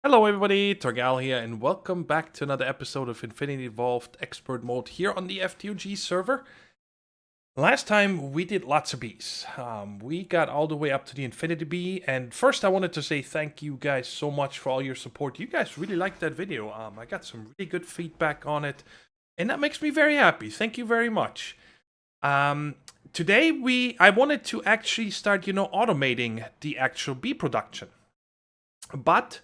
Hello everybody, Thorgal here, and welcome back to another episode of Infinity Evolved Expert Mode here on the FTG server. Last time we did lots of bees. We got all the way up to the Infinity Bee, and first I wanted to say thank you guys so much for all your support. You guys really liked that video. I got some really good feedback on it, and that makes me very happy. Thank you very much. Today I wanted to actually start, automating the actual bee production. But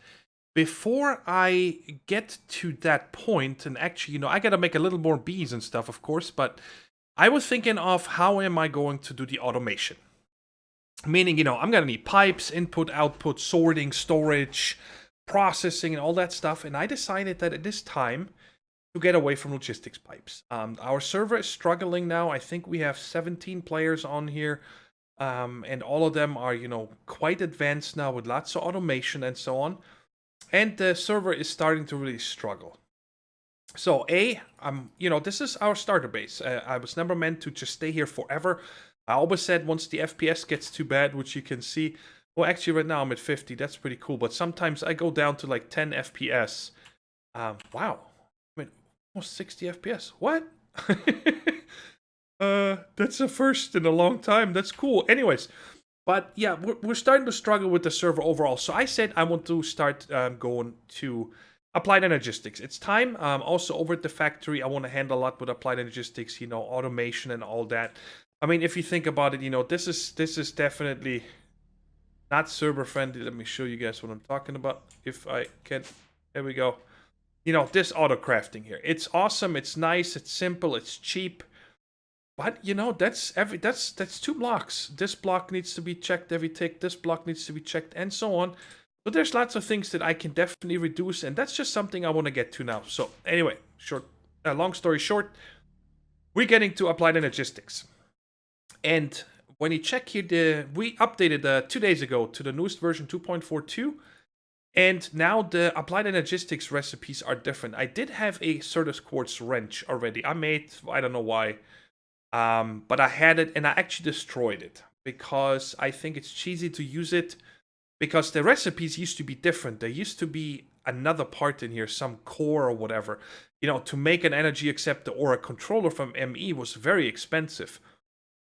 before I get to that point, and actually, I gotta make a little more bees and stuff, of course, but I was thinking of how am I going to do the automation? Meaning, I'm gonna need pipes, input, output, sorting, storage, processing, and all that stuff. And I decided that it is time to get away from logistics pipes. Our server is struggling now. I think we have 17 players on here. And all of them are, quite advanced now with lots of automation and so on. And the server is starting to really struggle. So this is our starter base. I was never meant to just stay here forever. I always said once the FPS gets too bad, which you can see. Well, actually right now I'm at 50. That's pretty cool. But sometimes I go down to like 10 FPS. Wow. I mean, almost 60 FPS. What? That's a first in a long time. That's cool. Anyways. But yeah, we're starting to struggle with the server overall. So I said I want to start going to Applied Energistics. It's time. Also over at the factory, I want to handle a lot with Applied Energistics, automation and all that. I mean, if you think about it, this is definitely not server friendly. Let me show you guys what I'm talking about. If I can, there we go. This auto crafting here. It's awesome. It's nice. It's simple. It's cheap. But that's 2 blocks. This block needs to be checked every tick. This block needs to be checked, and so on. But there's lots of things that I can definitely reduce, and that's just something I want to get to now. So anyway, long story short, we're getting to Applied Energistics. And when you check here, we updated 2 days ago to the newest version 2.42. And now the Applied Energistics recipes are different. I did have a Certus Quartz wrench already. I don't know why. But I had it and I actually destroyed it because I think it's cheesy to use it because the recipes used to be different. There used to be another part in here, some core or whatever. To make an energy acceptor or a controller from ME was very expensive.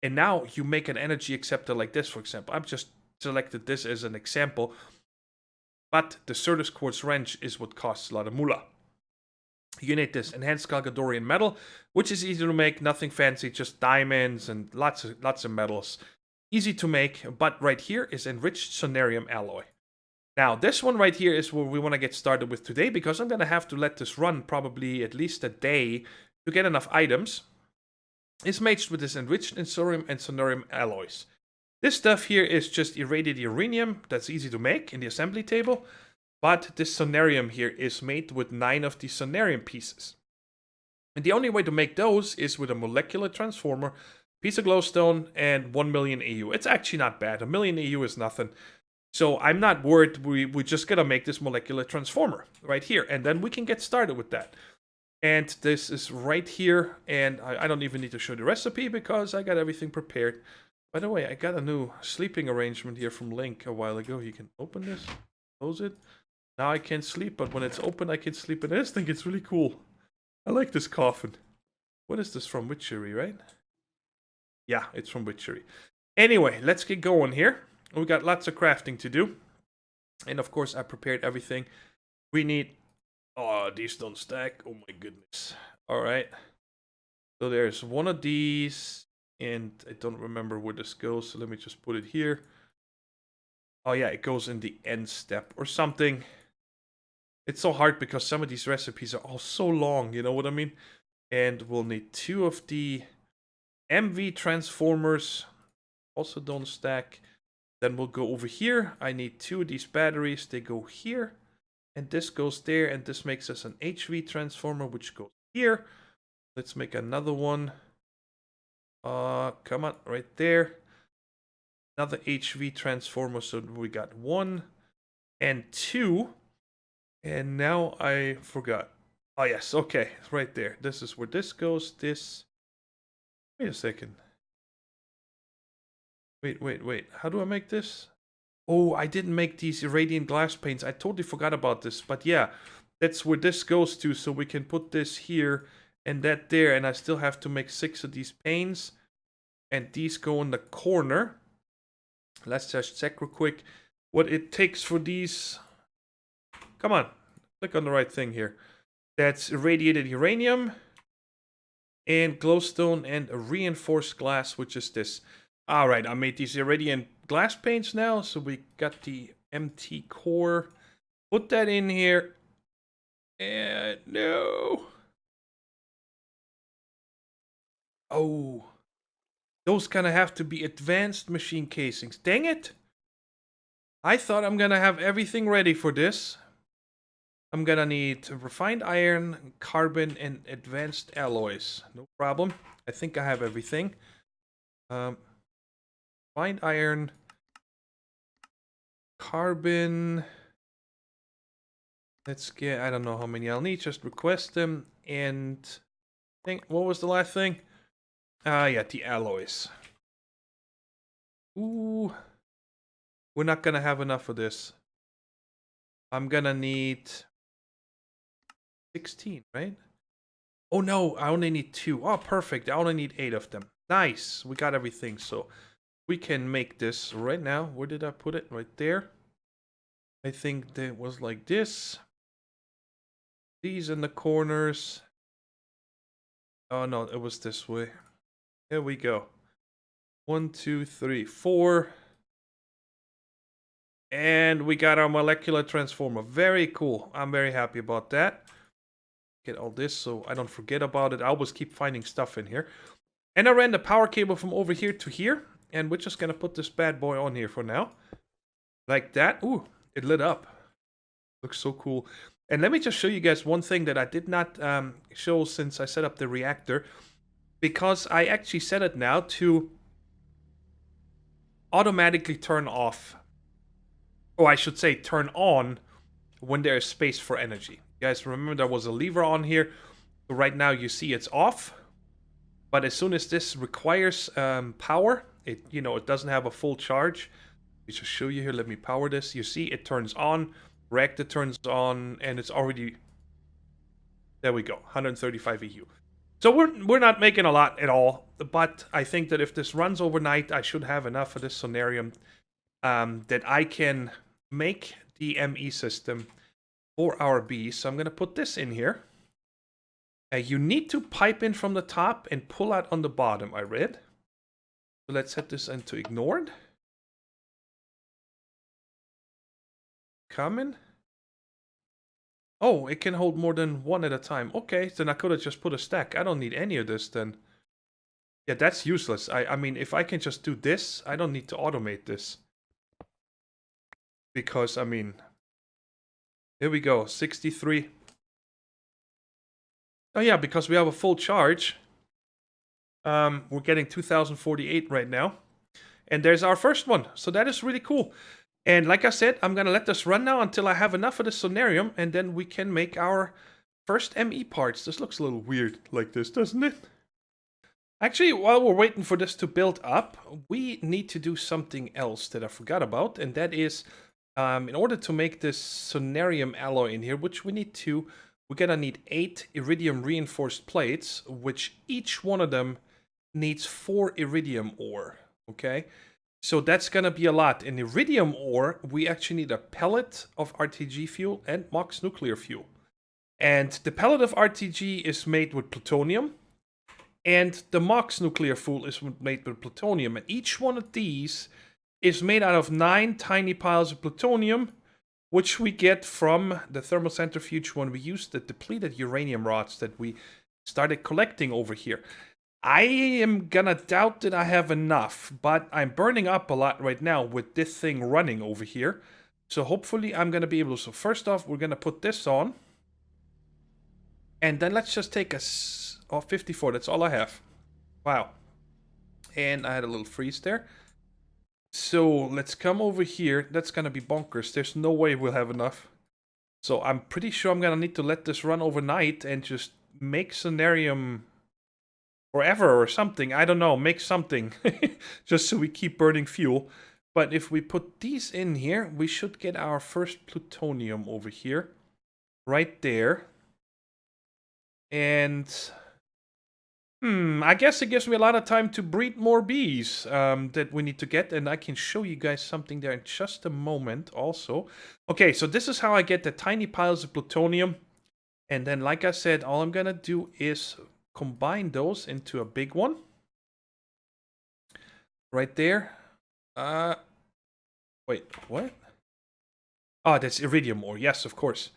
And now you make an energy acceptor like this, for example. I've just selected this as an example. But the Certus Quartz wrench is what costs a lot of moolah. You need this enhanced Calgadorian metal, which is easy to make, nothing fancy, just diamonds and lots of metals. Easy to make, but right here is enriched Sunnarium alloy. Now, this one right here is what we want to get started with today, because I'm going to have to let this run probably at least a day to get enough items. It's made with this enriched Sunnarium and Sunnarium alloys. This stuff here is just irradiated uranium, that's easy to make in the assembly table. But this Sunnarium here is made with 9 of the Sunnarium pieces. And the only way to make those is with a molecular transformer, piece of glowstone, and 1 million AU. It's actually not bad. 1 million AU is nothing. So I'm not worried. We're just going to make this molecular transformer right here. And then we can get started with that. And this is right here. And I don't even need to show the recipe because I got everything prepared. By the way, I got a new sleeping arrangement here from Link a while ago. You can open this, close it. Now I can't sleep, but when it's open, I can sleep. And I just think it's really cool. I like this coffin. What is this from? Witchery, right? Yeah, it's from Witchery. Anyway, let's get going here. We got lots of crafting to do. And of course, I prepared everything. We need... Oh, these don't stack. Oh my goodness. Alright. So there's one of these. And I don't remember where this goes. So let me just put it here. Oh yeah, it goes in the end step or something. It's so hard because some of these recipes are all so long, you know what I mean? And we'll need 2 of the MV transformers. Also don't stack. Then we'll go over here. I need 2 of these batteries. They go here. And this goes there. And this makes us an HV transformer, which goes here. Let's make another one. Come on, right there. Another HV transformer. So we got 1 and 2. And now I forgot. Oh, yes. Okay. Right there. This is where this goes. This. Wait a second. Wait. How do I make this? Oh, I didn't make these irradiant glass panes. I totally forgot about this. But yeah, that's where this goes to. So we can put this here and that there. And I still have to make 6 of these panes. And these go in the corner. Let's just check real quick what it takes for these. Come on. Click on the right thing here. That's irradiated uranium. And glowstone and a reinforced glass, which is this. Alright, I made these irradiant glass panes now. So we got the MT core. Put that in here. And no. Oh. Those kind of have to be advanced machine casings. Dang it. I thought I'm going to have everything ready for this. I'm going to need refined iron, carbon, and advanced alloys. No problem. I think I have everything. Refined iron, carbon. Let's get, I don't know how many I'll need. Just request them. And I think, what was the last thing? Yeah, the alloys. Ooh. We're not gonna have enough of this. I'm gonna need 16, right? Oh no, I only need 2. Oh, perfect. I only need 8 of them. Nice. We got everything, so we can make this right now. Where did I put it? Right there. I think that was like this. These in the corners. Oh no, it was this way. Here we go. 1, 2, 3, 4. And we got our molecular transformer. Very cool. I'm very happy about that. Get all this so I don't forget about it. I always keep finding stuff in here. And I ran the power cable from over here to here. And we're just going to put this bad boy on here for now. Like that. Ooh, it lit up. Looks so cool. And let me just show you guys one thing that I did not show since I set up the reactor. Because I actually set it now to automatically turn off. Oh, I should say turn on when there is space for energy. You guys remember there was a lever on here. So right now you see it's off. But as soon as this requires power, it doesn't have a full charge. Let me just show you here. Let me power this. You see it turns on. Reactor turns on and it's already... There we go. 135 EU. So we're not making a lot at all. But I think that if this runs overnight, I should have enough of this Sunnarium that I can make the ME system for our bees. So I'm going to put this in here. You need to pipe in from the top and pull out on the bottom, I read. So let's set this into ignored. Coming. Oh, it can hold more than one at a time. Okay, then I could have just put a stack. I don't need any of this then. Yeah, that's useless. I mean, if I can just do this, I don't need to automate this. Because, I mean... Here we go, 63. Oh yeah, because we have a full charge. We're getting 2048 right now. And there's our first one. So that is really cool. And like I said, I'm going to let this run now until I have enough of the Sunnarium. And then we can make our first ME parts. This looks a little weird like this, doesn't it? Actually, while we're waiting for this to build up, we need to do something else that I forgot about. And that is, in order to make this Sunnarium alloy in here, which we need to... We're going to need 8 iridium reinforced plates, which each one of them needs 4 iridium ore, okay? So that's going to be a lot. In iridium ore, we actually need a pellet of RTG fuel and MOX nuclear fuel. And the pellet of RTG is made with plutonium, and the MOX nuclear fuel is made with plutonium. And each one of these is made out of 9 tiny piles of plutonium, which we get from the thermal centrifuge when we use the depleted uranium rods that we started collecting over here. I am gonna doubt that I have enough, but I'm burning up a lot right now with this thing running over here. So hopefully I'm gonna be able to. So first off, we're gonna put this on. And then let's just take a... Oh, 54, that's all I have. Wow. And I had a little freeze there. So let's come over here. That's gonna be bonkers. There's no way we'll have enough. So I'm pretty sure I'm gonna need to let this run overnight and just make Sunnarium forever or something. I don't know. Make something. Just so we keep burning fuel. But if we put these in here, we should get our first plutonium over here. Right there. And I guess it gives me a lot of time to breed more bees that we need to get. And I can show you guys something there in just a moment also. Okay, so this is how I get the tiny piles of plutonium. And then, like I said, all I'm going to do is combine those into a big one. Right there. Wait, what? Oh, that's iridium ore. Yes, of course.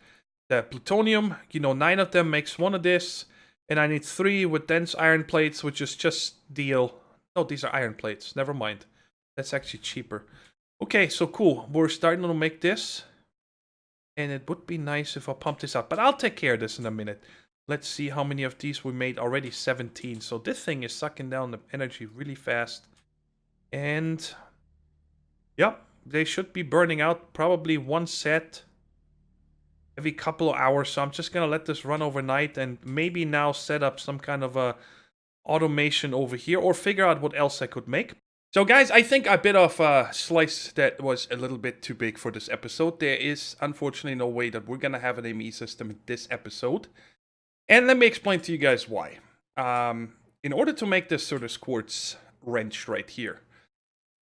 The plutonium, you know, 9 of them makes 1 of this. And I need 3 with dense iron plates, which is just steel. No, these are iron plates. Never mind. That's actually cheaper. Okay, so cool. We're starting to make this. And it would be nice if I pump this out. But I'll take care of this in a minute. Let's see how many of these we made already. 17. So this thing is sucking down the energy really fast. And yep, they should be burning out probably 1 set every couple of hours. So I'm just going to let this run overnight and maybe now set up some kind of a automation over here or figure out what else I could make. So guys, I think I bit off a slice that was a little bit too big for this episode. There is unfortunately no way that we're going to have an ME system in this episode. And let me explain to you guys why. In order to make this sort of quartz wrench right here,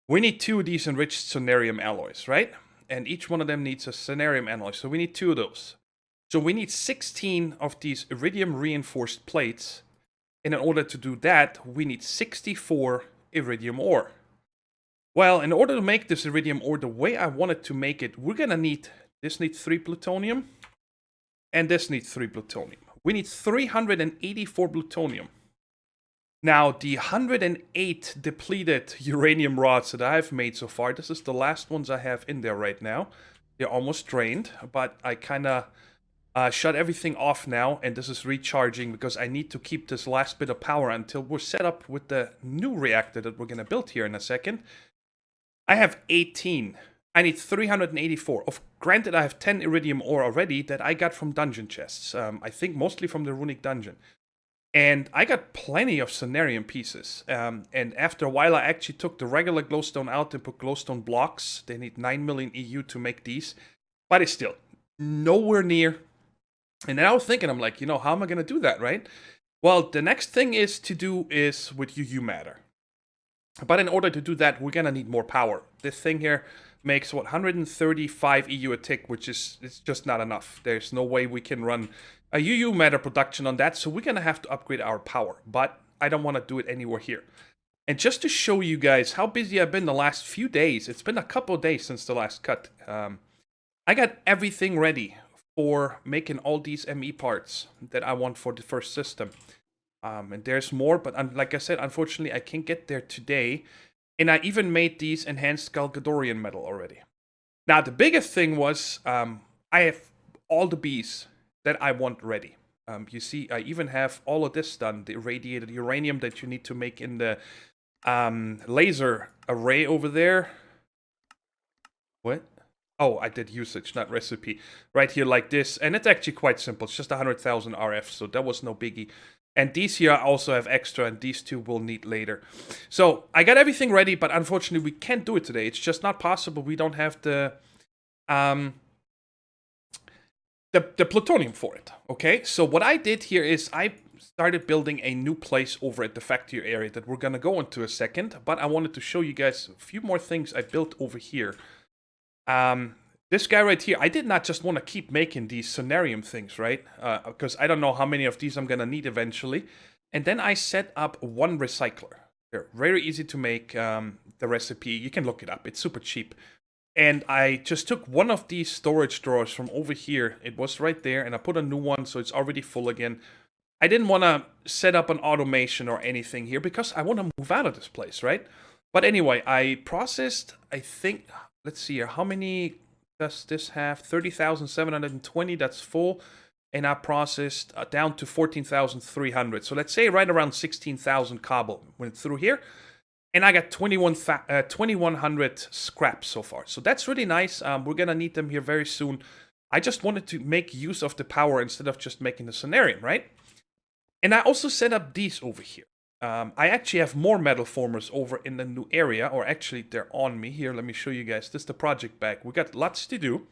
we need 2 of these enriched Sunnarium alloys, right? And each one of them needs a Sunnarium alloy, so we need 2 of those. So we need 16 of these iridium reinforced plates. And in order to do that, we need 64 iridium ore. Well, in order to make this iridium ore the way I wanted to make it, we're gonna need, this needs 3 plutonium, and this needs 3 plutonium. We need 384 plutonium. Now, the 108 depleted uranium rods that I've made so far, this is the last ones I have in there right now. They're almost drained, but I kind of shut everything off now, and this is recharging because I need to keep this last bit of power until we're set up with the new reactor that we're going to build here in a second. I have 18. I need 384. Granted, I have 10 iridium ore already that I got from dungeon chests. I think mostly from the runic dungeon. And I got plenty of Sunnarium pieces. And after a while, I actually took the regular glowstone out and put glowstone blocks. They need 9 million EU to make these. But it's still nowhere near. And then I was thinking, I'm like, you know, how am I going to do that, right? Well, the next thing is to do is with UU matter. But in order to do that, we're going to need more power. This thing here makes, what, 135 EU a tick, which is it's just not enough. There's no way we can run a UU matter production on that, so we're going to have to upgrade our power, but I don't want to do it anywhere here. And just to show you guys how busy I've been the last few days, it's been a couple of days since the last cut, I got everything ready for making all these ME parts that I want for the first system. And there's more, but like I said, unfortunately I can't get there today, and I even made these enhanced Galgadorian metal already. Now the biggest thing was, I have all the bees that I want ready. You see, I even have all of this done. The irradiated uranium that you need to make in the laser array over there. What? Oh, I did usage, not recipe. Right here like this. And it's actually quite simple. It's just 100,000 RF, so that was no biggie. And these here I also have extra, and these 2 we'll need later. So, I got everything ready, but unfortunately we can't do it today. It's just not possible. We don't have the plutonium for it, okay? So what I did here is I started building a new place over at the factory area that we're gonna go into a second, but I wanted to show you guys a few more things I built over here. This guy right here, I did not just want to keep making these Sunnarium things, right? Because I don't know how many of these I'm gonna need eventually. And then I set up 1 recycler. They're very easy to make, the recipe, you can look it up, it's super cheap. And I just took 1 of these storage drawers from over here. It was right there, and I put a new one, so it's already full again. I didn't want to set up an automation or anything here, because I want to move out of this place, right? But anyway, I processed, I think, let's see here, how many does this have? 30,720, that's full. And I processed down to 14,300. So let's say right around 16,000 cobble went through here. And I got 2,100 scraps so far. So that's really nice. We're going to need them here very soon. I just wanted to make use of the power instead of just making the Sunnarium, right? And I also set up these over here. I actually have more metal formers over in the new area, or actually they're on me. Here, let me show you guys. This is the project bag. We got lots to do.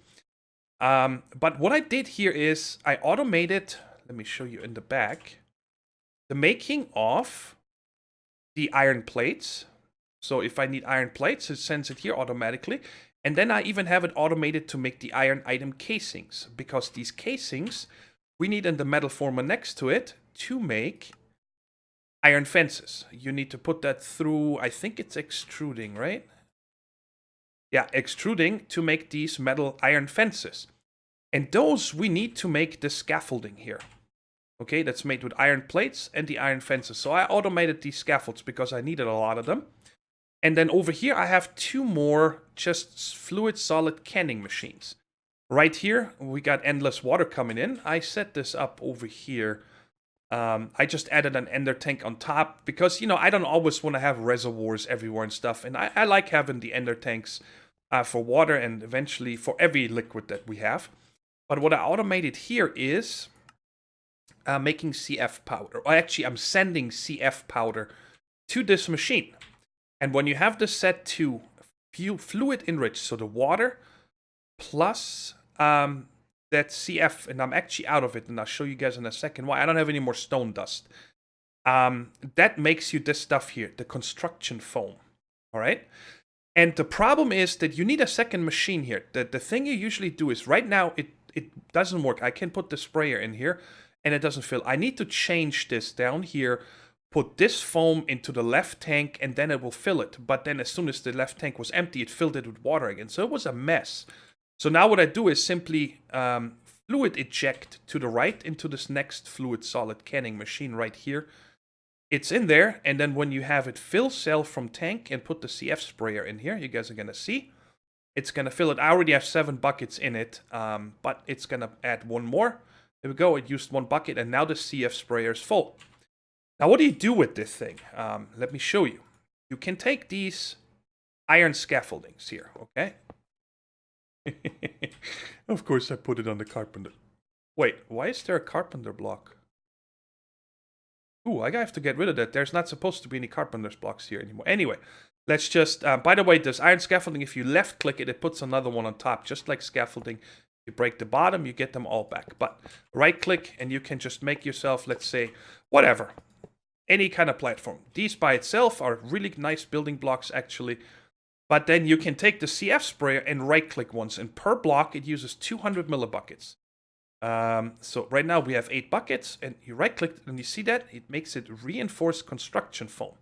But what I did here is I automated, let me show you in the back, the making of the iron plates. So if I need iron plates, it sends it here automatically. And then I even have it automated to make the iron item casings, because these casings we need in the metal former next to it to make iron fences. You need to put that through, I think it's extruding, right? Yeah, extruding to make these metal iron fences. And those we need to make the scaffolding here. Okay, that's made with iron plates and the iron fences. So I automated these scaffolds because I needed a lot of them. And then over here I have 2 more just fluid solid canning machines. Right here we got endless water coming in. I set this up over here. I just added an ender tank on top because, you know, I don't always want to have reservoirs everywhere and stuff. And I like having the ender tanks for water and eventually for every liquid that we have. But what I automated here is making CF powder. Or actually, I'm sending CF powder to this machine. And when you have this set to fluid enriched, so the water plus that CF, and I'm actually out of it, and I'll show you guys in a second why. I don't have any more stone dust. That makes you this stuff here, the construction foam. All right? And the problem is that you need a second machine here. The thing you usually do is, right now, it doesn't work. I can put the sprayer in here, and it doesn't fill. I need to change this down here, put this foam into the left tank, and then it will fill it. But then as soon as the left tank was empty, it filled it with water again. So it was a mess. So now what I do is simply fluid eject to the right into this next fluid solid canning machine right here. It's in there, and then when you have it fill cell from tank and put the CF sprayer in here, you guys are going to see, it's going to fill it. I already have 7 buckets in it, but it's going to add 1 more. There we go, it used 1 bucket, and now the CF sprayer is full. Now what do you do with this thing? Let me show you. You can take these iron scaffoldings here, okay? Of course I put it on the carpenter. Wait, why is there a carpenter block? Ooh, I have to get rid of that. There's not supposed to be any carpenter's blocks here anymore. Anyway, let's just... by the way, this iron scaffolding, if you left-click it, it puts another one on top, just like scaffolding. You break the bottom, you get them all back. But right-click, and you can just make yourself, let's say, whatever. Any kind of platform. These by itself are really nice building blocks, actually. But then you can take the CF sprayer and right-click once. And per block, it uses 200 millibuckets. So right now we have 8 buckets. And you right-click and you see that? It makes it reinforced construction foam.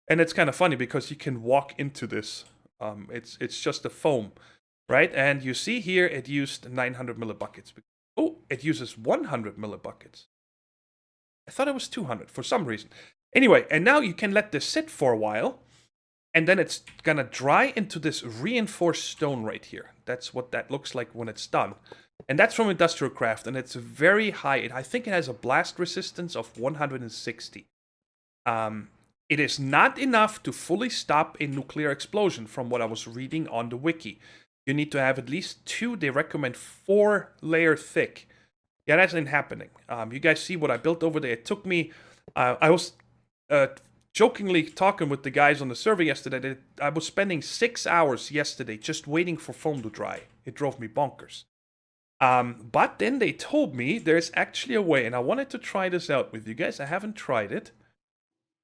And it's kind of funny because you can walk into this. It's just a foam, right? And you see here it used 900 millibuckets. Oh, it uses 100 millibuckets. I thought it was 200 for some reason. Anyway, and now you can let this sit for a while. And then it's gonna dry into this reinforced stone right here. That's what that looks like when it's done. And that's from Industrial Craft, and it's very high. I think it has a blast resistance of 160. It is not enough to fully stop a nuclear explosion from what I was reading on the wiki. You need to have at least 2, they recommend 4 layer thick. Yeah, that's not happening. You guys see what I built over there. It took me, I was... jokingly talking with the guys on the server yesterday that I was spending 6 hours yesterday just waiting for foam to dry. It drove me bonkers. But then they told me there's actually a way, and I wanted to try this out with you guys. I haven't tried it.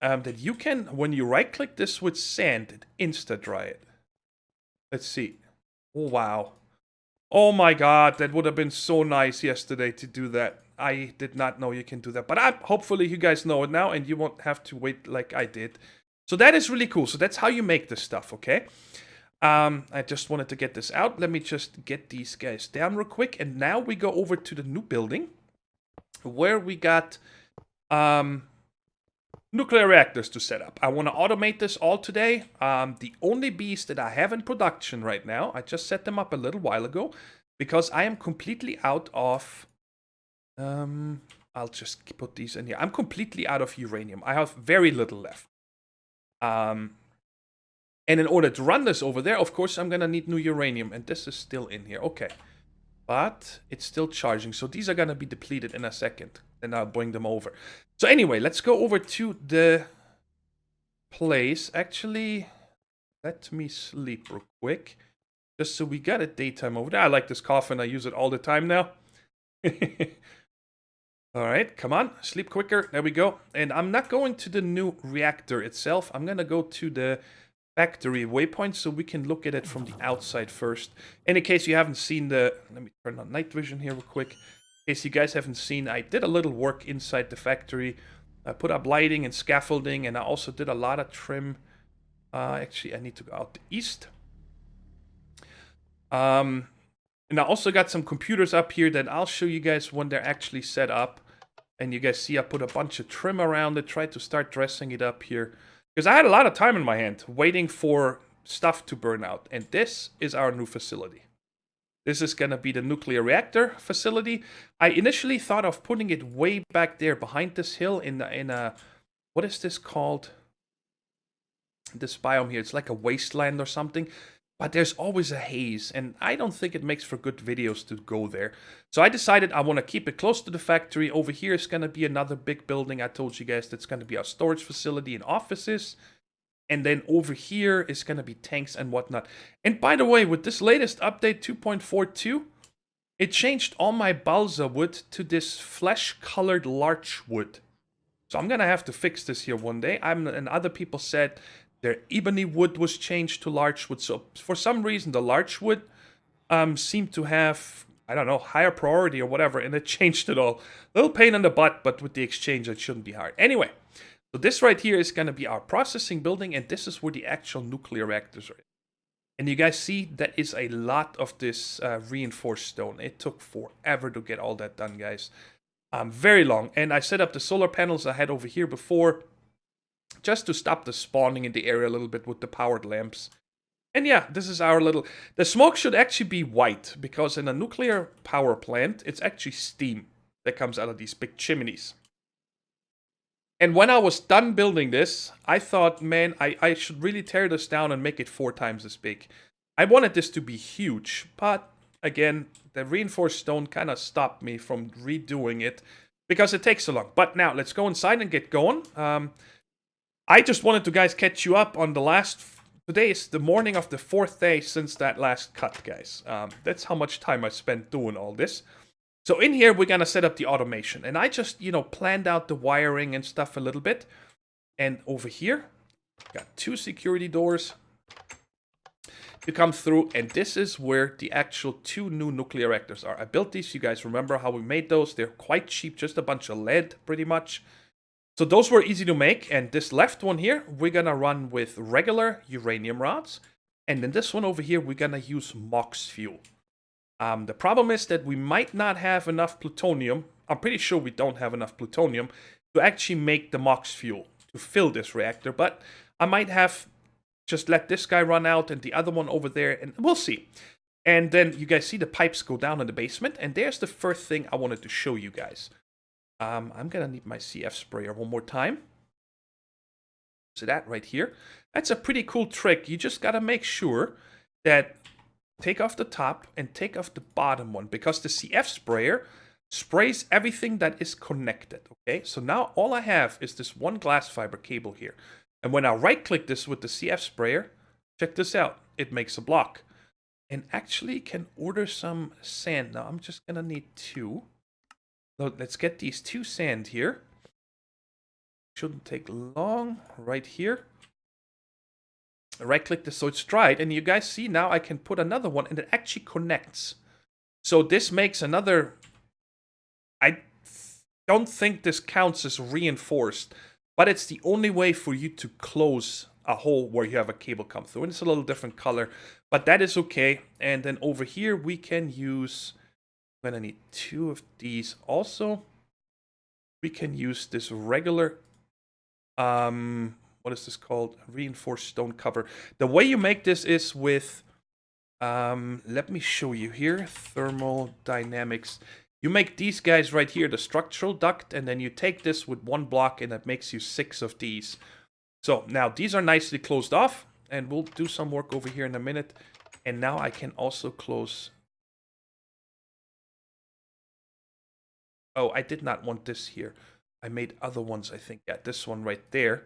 That you can, when you right-click this with sand, it insta-dry it. Let's see. Oh, wow. Oh my god, that would have been so nice yesterday to do that. I did not know you can do that. But hopefully you guys know it now and you won't have to wait like I did. So that is really cool. So that's how you make this stuff, okay? I just wanted to get this out. Let me just get these guys down real quick. And now we go over to the new building where we got nuclear reactors to set up. I want to automate this all today. The only bees that I have in production right now, I just set them up a little while ago because I am completely out of... I'll just put these in here. I'm completely out of uranium. I have very little left. And in order to run this over there, of course, I'm going to need new uranium. And this is still in here. Okay. But it's still charging. So these are going to be depleted in a second. And I'll bring them over. So anyway, let's go over to the place, actually, let me sleep real quick. Just so we got a daytime over there. I like this coffin. I use it all the time now. Alright, come on. Sleep quicker. There we go. And I'm not going to the new reactor itself. I'm going to go to the factory waypoint so we can look at it from the outside first. And in case you haven't seen the... Let me turn on night vision here real quick. In case you guys haven't seen, I did a little work inside the factory. I put up lighting and scaffolding, and I also did a lot of trim. Actually, I need to go out the east. And I also got some computers up here that I'll show you guys when they're actually set up. And you guys see I put a bunch of trim around it, tried to start dressing it up here. Because I had a lot of time in my hand waiting for stuff to burn out. And this is our new facility. This is going to be the nuclear reactor facility. I initially thought of putting it way back there behind this hill in a what is this called? This biome here. It's like a wasteland or something. But there's always a haze, and I don't think it makes for good videos to go there. So I decided I want to keep it close to the factory. Over here is going to be another big building. I told you guys that's going to be our storage facility and offices. And then over here is going to be tanks and whatnot. And by the way, with this latest update 2.42, it changed all my balsa wood to this flesh-colored larch wood. So I'm going to have to fix this here one day. And other people said... their ebony wood was changed to larch wood. So for some reason, the larch wood seemed to have, I don't know, higher priority or whatever. And it changed it all. Little pain in the butt, but with the exchange, it shouldn't be hard. Anyway, so this right here is going to be our processing building. And this is where the actual nuclear reactors are. And you guys see, that is a lot of this reinforced stone. It took forever to get all that done, guys. Very long. And I set up the solar panels I had over here before, just to stop the spawning in the area a little bit with the powered lamps. And yeah, this is our little... The smoke should actually be white, because in a nuclear power plant, it's actually steam that comes out of these big chimneys. And when I was done building this, I thought, man, I should really tear this down and make it 4 times as big. I wanted this to be huge, but again, the reinforced stone kind of stopped me from redoing it, because it takes so long. But now, let's go inside and get going. I just wanted to, guys, catch you up on the last... Today is the morning of the 4th day since that last cut, guys. That's how much time I spent doing all this. So in here, we're going to set up the automation. And I just, planned out the wiring and stuff a little bit. And over here, got 2 security doors to come through. And this is where the actual 2 new nuclear reactors are. I built these. You guys remember how we made those. They're quite cheap. Just a bunch of lead, pretty much. So those were easy to make, and this left one here, we're going to run with regular uranium rods. And then this one over here, we're going to use MOX fuel. The problem is that we might not have enough plutonium. I'm pretty sure we don't have enough plutonium to actually make the MOX fuel to fill this reactor. But I might have just let this guy run out and the other one over there, and we'll see. And then you guys see the pipes go down in the basement, and there's the first thing I wanted to show you guys. I'm going to need my CF sprayer one more time. So that right here. That's a pretty cool trick. You just got to make sure that take off the top and take off the bottom one, because the CF sprayer sprays everything that is connected. Okay, so now all I have is this one glass fiber cable here. And when I right click this with the CF sprayer, check this out. It makes a block. And actually can order some sand. Now I'm just going to need 2. So let's get these 2 sand here. Shouldn't take long. Right here. Right click this so it's dried. And you guys see now I can put another one and it actually connects. So this makes another... I don't think this counts as reinforced. But it's the only way for you to close a hole where you have a cable come through. And it's a little different color. But that is okay. And then over here we can use... I'm going to need 2 of these also. We can use this regular, what is this called? Reinforced stone cover. The way you make this is with, let me show you here, thermodynamics. You make these guys right here, the structural duct, and then you take this with 1 block and that makes you 6 of these. So now these are nicely closed off, and we'll do some work over here in a minute. And now I can also close... Oh, I did not want this here. I made other ones, I think. Yeah, this one right there.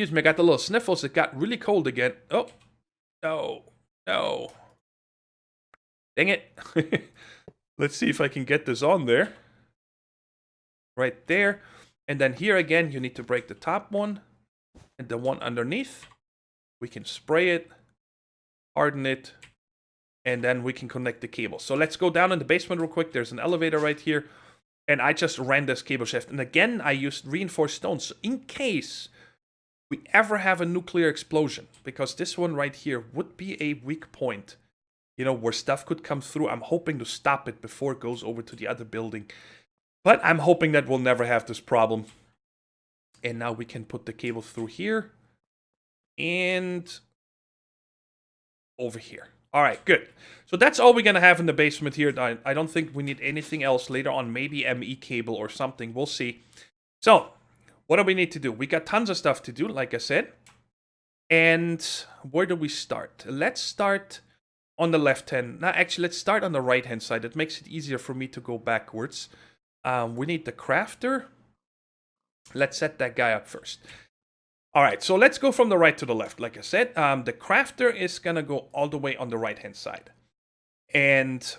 Excuse me, I got the little sniffles. It got really cold again. Oh, no, no. Dang it. Let's see if I can get this on there. Right there. And then here again, you need to break the top one and the one underneath. We can spray it, harden it, and then we can connect the cable. So let's go down in the basement real quick. There's an elevator right here. And I just ran this cable shaft. And again, I used reinforced stones. So in case we ever have a nuclear explosion, because this one right here would be a weak point, you know, where stuff could come through. I'm hoping to stop it before it goes over to the other building. But I'm hoping that we'll never have this problem. And now we can put the cable through here. And over here. All right, good. So that's all we're going to have in the basement here. I don't think we need anything else later on. Maybe ME cable or something. We'll see. So what do we need to do? We got tons of stuff to do, like I said. And where do we start? Let's start on the left hand. No, actually, let's start on the right hand side. It makes it easier for me to go backwards. We need the crafter. Let's set that guy up first. All right, so let's go from the right to the left. Like I said, the crafter is going to go all the way on the right-hand side. And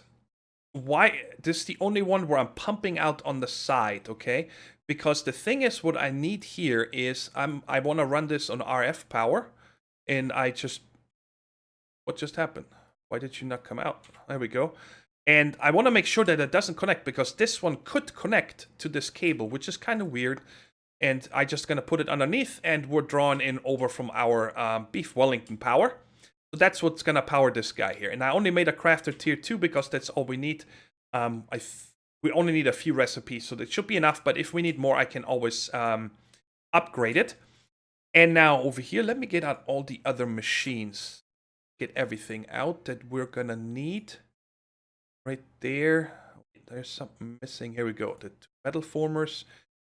why? This is the only one where I'm pumping out on the side, okay? Because the thing is, what I need here is, I want to run this on RF power. And what just happened? Why did you not come out? There we go. And I want to make sure that it doesn't connect, because this one could connect to this cable, which is kind of weird. And I'm just going to put it underneath, and we're drawn in over from our Beef Wellington power. So that's what's going to power this guy here. And I only made a crafter tier 2 because that's all we need. We only need a few recipes, so that should be enough. But if we need more, I can always upgrade it. And now over here, let me get out all the other machines. Get everything out that we're going to need. Right there. There's something missing. Here we go. The 2 metal formers.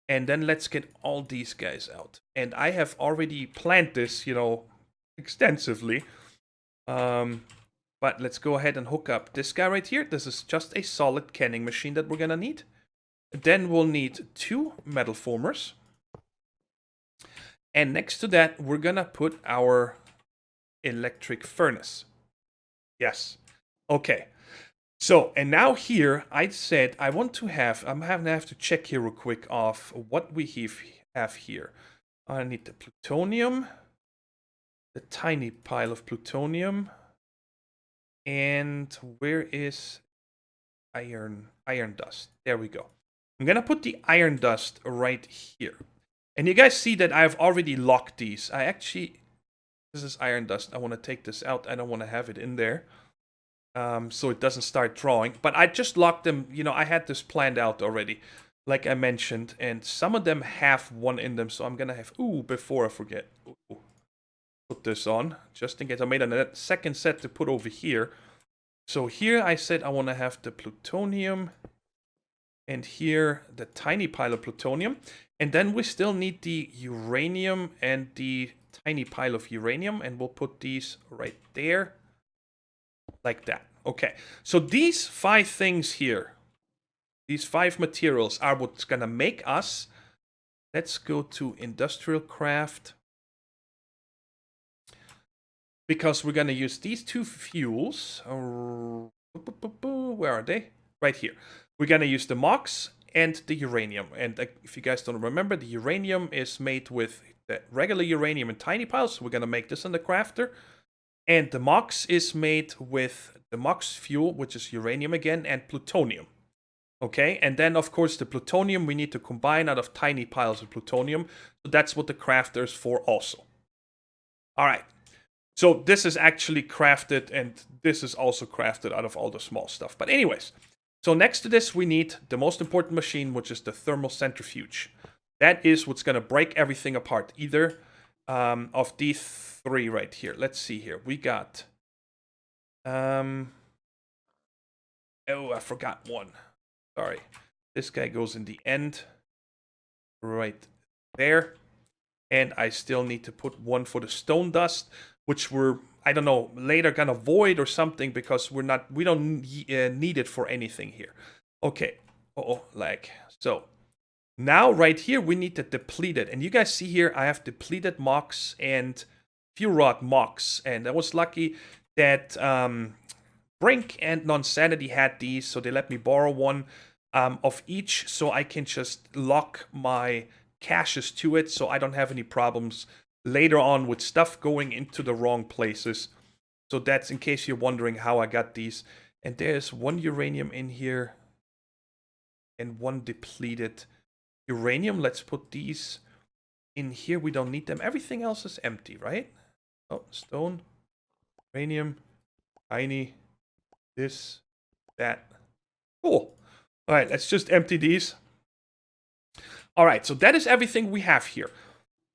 And then let's get all these guys out. And I have already planned this, you know, extensively. But let's go ahead and hook up this guy right here. This is just a solid canning machine that we're going to need. Then we'll need 2 metal formers. And next to that, we're going to put our electric furnace. Yes. Okay. So, and now here, I said I want to have, I'm going to have to check here real quick of what we have here. I need the plutonium, the tiny pile of plutonium, and where is iron dust? There we go. I'm going to put the iron dust right here. And you guys see that I've already locked these. This is iron dust. I want to take this out. I don't want to have it in there. So it doesn't start drawing. But I just locked them. You know, I had this planned out already, like I mentioned. And some of them have 1 in them. So I'm going to have... Ooh, before I forget. Ooh, put this on. Just in case. I made a second set to put over here. So here I said I want to have the plutonium. And here the tiny pile of plutonium. And then we still need the uranium and the tiny pile of uranium. And we'll put these right there. Like that. Okay, so these 5 things here, these 5 materials are what's going to make us. Let's go to industrial craft. Because we're going to use these 2 fuels. Where are they? Right here. We're going to use the MOX and the uranium. And if you guys don't remember, the uranium is made with the regular uranium in tiny piles. So we're going to make this in the crafter. And the MOX is made with the MOX fuel, which is uranium again, and plutonium. Okay, and then of course the plutonium we need to combine out of tiny piles of plutonium. So that's what the crafter is for also. Alright, so this is actually crafted, and this is also crafted out of all the small stuff. But anyways, so next to this we need the most important machine, which is the thermal centrifuge. That is what's going to break everything apart. Either of these 3 right here. Let's see here. We got oh, I forgot one. Sorry. This guy goes in the end right there. And I still need to put one for the stone dust, which we're, I don't know, later gonna void or something, because we don't need it for anything here. Okay. Uh-oh, lag. So Now, right here, we need to deplete it. And you guys see here, I have depleted MOX and fuel rod MOX. And I was lucky that Brink and Nonsanity had these, so they let me borrow one of each, so I can just lock my caches to it, so I don't have any problems later on with stuff going into the wrong places. So that's in case you're wondering how I got these. And there's one uranium in here and one depleted uranium. Let's put these in here. We don't need them. Everything else is empty, right? Oh, stone, uranium, tiny, this, that. Cool. All right, let's just empty these. All right, so that is everything we have here.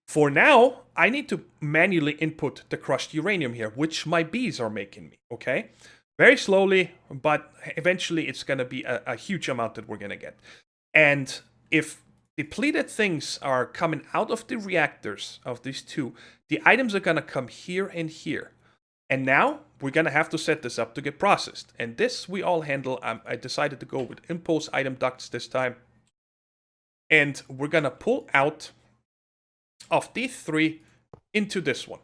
For now, I need to manually input the crushed uranium here, which my bees are making me, okay? Very slowly, but eventually it's going to be a huge amount that we're going to get. And if depleted things are coming out of the reactors of these two, the items are going to come here and here. And now we're going to have to set this up to get processed. And this we all handle. I decided to go with impulse item ducts this time. And we're going to pull out of these three into this one.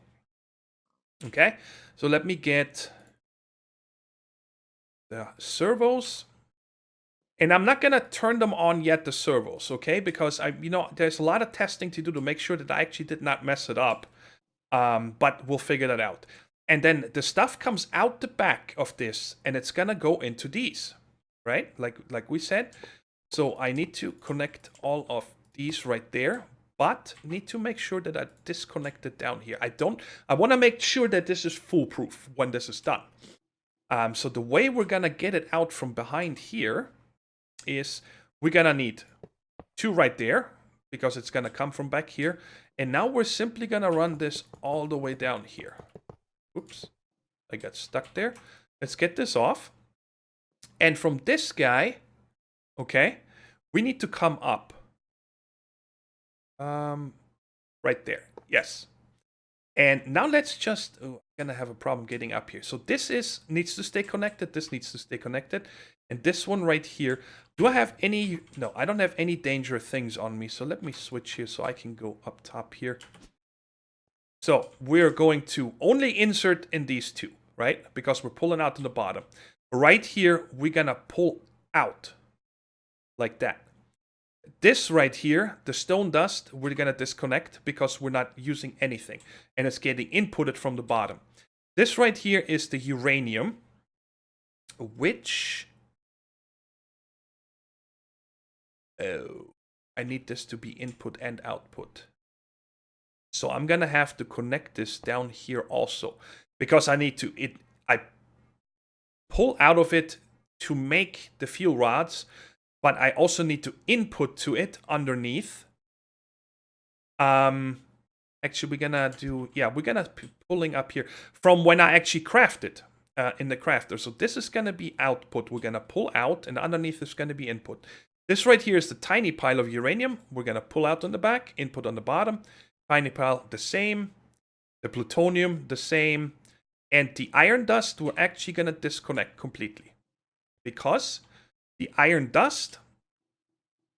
Okay, so let me get the servos. And I'm not going to turn them on yet, the servos, okay? Because, there's a lot of testing to do to make sure that I actually did not mess it up. But we'll figure that out. And then the stuff comes out the back of this, and it's going to go into these, right? Like we said. So I need to connect all of these right there, but need to make sure that I disconnect it down here. I want to make sure that this is foolproof when this is done. So the way we're going to get it out from behind here is we're going to need two right there, because it's going to come from back here. And now we're simply going to run this all the way down here. Oops, I got stuck there. Let's get this off. And from this guy, okay, we need to come up. Right there, yes. And now let's just, I'm gonna have a problem getting up here. So this needs to stay connected, this needs to stay connected. And this one right here, do I have any, no, I don't have any danger things on me. So let me switch here so I can go up top here. So we're going to only insert in these two, right? Because we're pulling out in the bottom. Right here, we're gonna pull out like that. This right here, the stone dust, we're gonna disconnect because we're not using anything. And it's getting inputted from the bottom. This right here is the uranium, which... oh, I need this to be input and output. So I'm gonna have to connect this down here also. Because I need to, I pull out of it to make the fuel rods, but I also need to input to it underneath. Actually, we're gonna do, yeah, we're gonna be pulling up here from when I actually crafted in the crafter. So this is gonna be output. We're gonna pull out, and underneath is gonna be input. This right here is the tiny pile of uranium. We're gonna pull out on the back, input on the bottom. Tiny pile, the same. The plutonium, the same. And the iron dust, we're actually gonna disconnect completely. Because the iron dust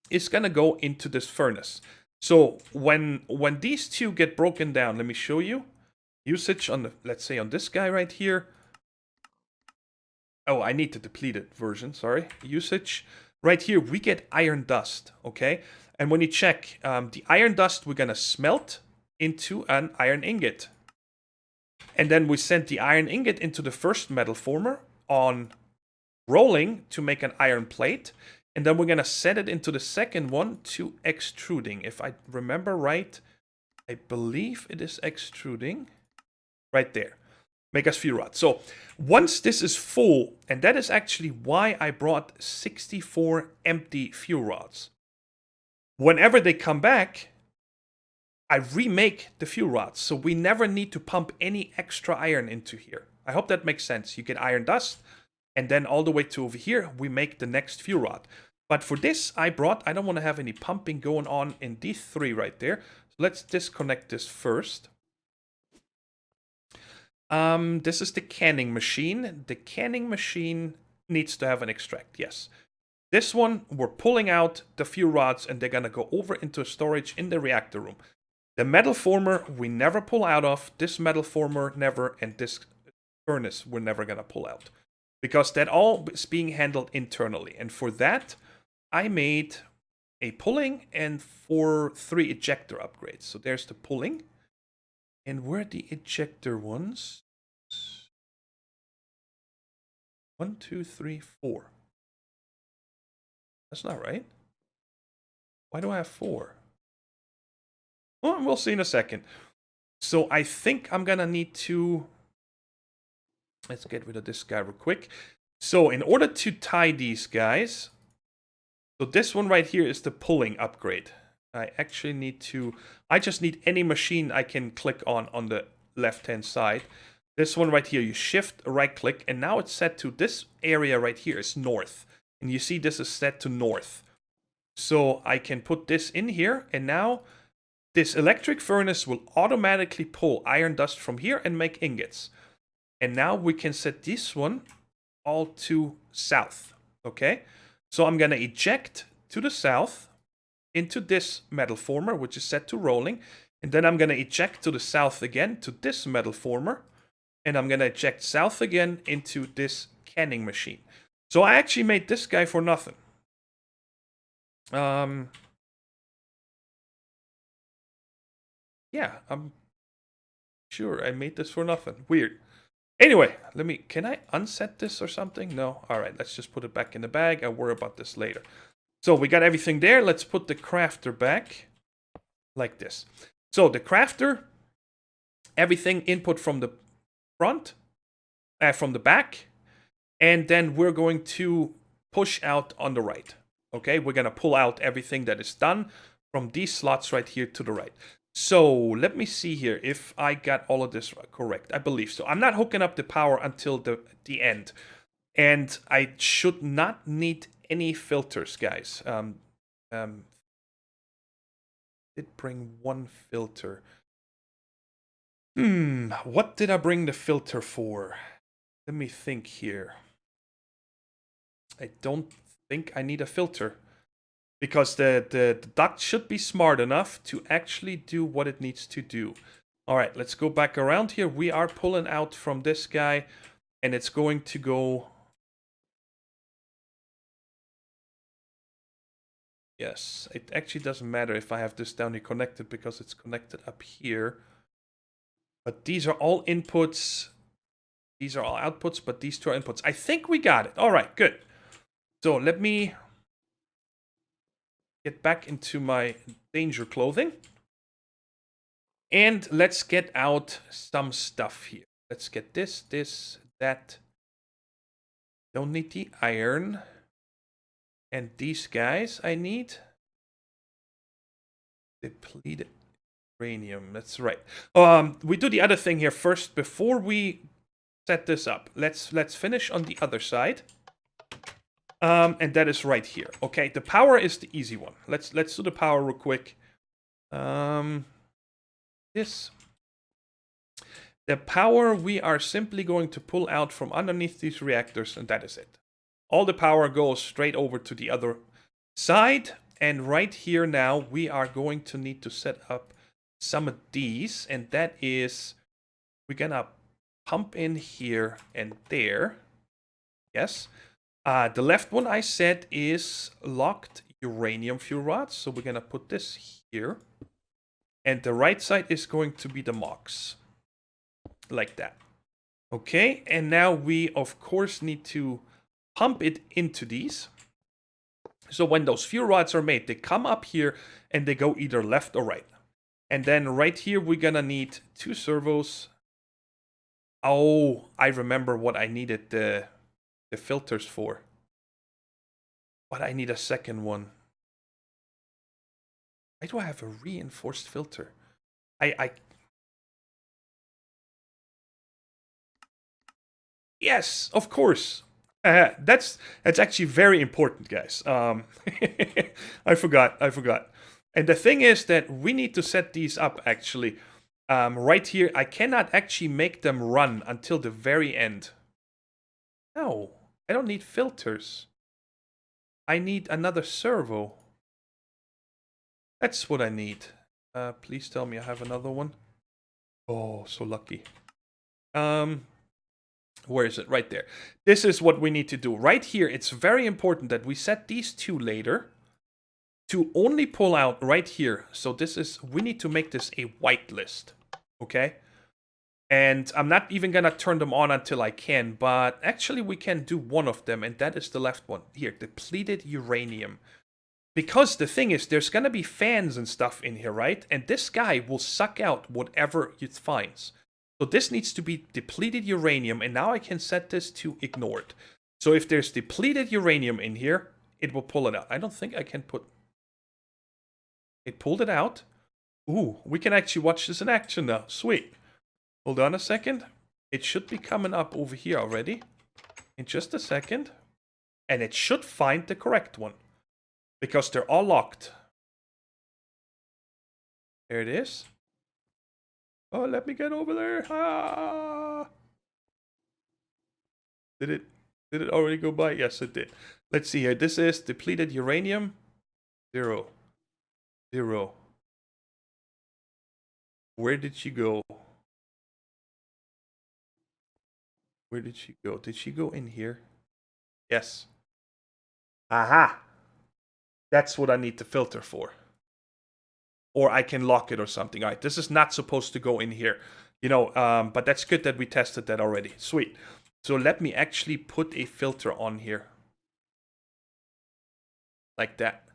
is going to go into this furnace. So when these two get broken down, let me show you. Usage on the, let's say on this guy right here. Oh, I need the depleted version, sorry. Usage. Right here, we get iron dust, okay? And when you check, the iron dust, we're going to smelt into an iron ingot. And then we send the iron ingot into the first metal former on rolling to make an iron plate, and then we're gonna set it into the second one to extruding. If I remember right, I believe it is extruding right there. Make us fuel rod. So once this is full, and that is actually why I brought 64 empty fuel rods. Whenever they come back, I remake the fuel rods, so we never need to pump any extra iron into here. I hope that makes sense. You get iron dust, and then all the way to over here, we make the next fuel rod. But for this, I don't want to have any pumping going on in these three right there. So let's disconnect this first. This is the canning machine. The canning machine needs to have an extract, yes. This one, we're pulling out the fuel rods and they're gonna go over into storage in the reactor room. The metal former, we never pull out of. This metal former, never. And this furnace, we're never gonna pull out. Because that all is being handled internally. And for that, I made a pulling and 3 ejector upgrades. So there's the pulling. And where are the ejector ones? 1, 2, 3, 4. That's not right. Why do I have 4? Well, we'll see in a second. So I think I'm gonna need to... Let's get rid of this guy real quick. So in order to tie these guys... So this one right here is the pulling upgrade. I actually need to... I just need any machine I can click on the left-hand side. This one right here, you shift, right-click, and now it's set to this area right here is north. And you see this is set to north. So I can put this in here, and now this electric furnace will automatically pull iron dust from here and make ingots. And now we can set this one all to south, okay? So I'm gonna eject to the south into this metal former, which is set to rolling. And then I'm gonna eject to the south again to this metal former. And I'm gonna eject south again into this canning machine. So I actually made this guy for nothing. Yeah, I'm sure I made this for nothing. Weird. Anyway, can I unset this or something? No? Alright, let's just put it back in the bag. I'll worry about this later. So we got everything there. Let's put the crafter back. Like this. So the crafter, everything input from the front, from the back. And then we're going to push out on the right. Okay, we're going to pull out everything that is done from these slots right here to the right. So let me see here if I got all of this correct. I believe so. I'm not hooking up the power until the end. And I should not need any filters, guys. Did bring 1 filter. What did I bring the filter for? Let me think here. I don't think I need a filter. Because the duct should be smart enough to actually do what it needs to do. Alright, let's go back around here. We are pulling out from this guy. And it's going to go... Yes, it actually doesn't matter if I have this down here connected because it's connected up here. But these are all inputs. These are all outputs, but these 2 are inputs. I think we got it. Alright, good. So let me... get back into my danger clothing. And let's get out some stuff here. Let's get this, that. Don't need the iron. And these guys I need. Depleted uranium. That's right. We do the other thing here first before we set this up. Let's finish on the other side. And that is right here. Okay, the power is the easy one. Let's do the power real quick. The power we are simply going to pull out from underneath these reactors, and that is it. All the power goes straight over to the other side. And right here now, we are going to need to set up some of these. And that is, we're gonna pump in here and there. Yes. The left one I said is locked uranium fuel rods. So we're going to put this here. And the right side is going to be the MOX. Like that. Okay, and now we of course need to pump it into these. So when those fuel rods are made, they come up here and they go either left or right. And then right here we're going to need 2 servos. Oh, I remember what I needed the filters for. But I need a second one. Why do I have a reinforced filter? Yes, of course. That's actually very important, guys. I forgot. And the thing is that we need to set these up actually. Right here, I cannot actually make them run until the very end. No, I don't need filters. I need another servo. That's what I need. Please tell me I have another one. Oh, so lucky. Where is it? Right there. This is what we need to do. Right here, it's very important that we set these two later to only pull out right here. So this is, we need to make this a white list. Okay? And I'm not even gonna turn them on until I can, but actually we can do one of them, and that is the left one. Here, depleted uranium. Because the thing is, there's gonna be fans and stuff in here, right? And this guy will suck out whatever it finds. So this needs to be depleted uranium, and now I can set this to ignored. So if there's depleted uranium in here, it will pull it out. I don't think I can put... It pulled it out. Ooh, we can actually watch this in action now. Sweet. Hold on a second. It should be coming up over here already. In just a second. And it should find the correct one. Because they're all locked. There it is. Oh, let me get over there. Ah! Did it already go by? Yes, it did. Let's see here. This is depleted uranium. 0. 0. Where did she go? Where did she go? Did she go in here? Yes. Aha! That's what I need to filter for. Or I can lock it or something. All right, this is not supposed to go in here. You know, but that's good that we tested that already. Sweet. So let me actually put a filter on here. Like that.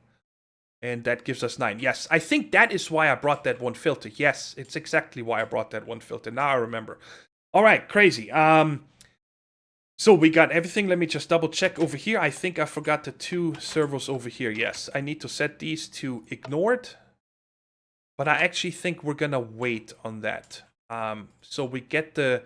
And that gives us 9. Yes, I think that is why I brought that one filter. Yes, it's exactly why I brought that one filter. Now I remember. All right, crazy. So we got everything. Let me just double check over here. I think I forgot the 2 servos over here. Yes, I need to set these to ignored. But I actually think we're gonna wait on that. So we get the...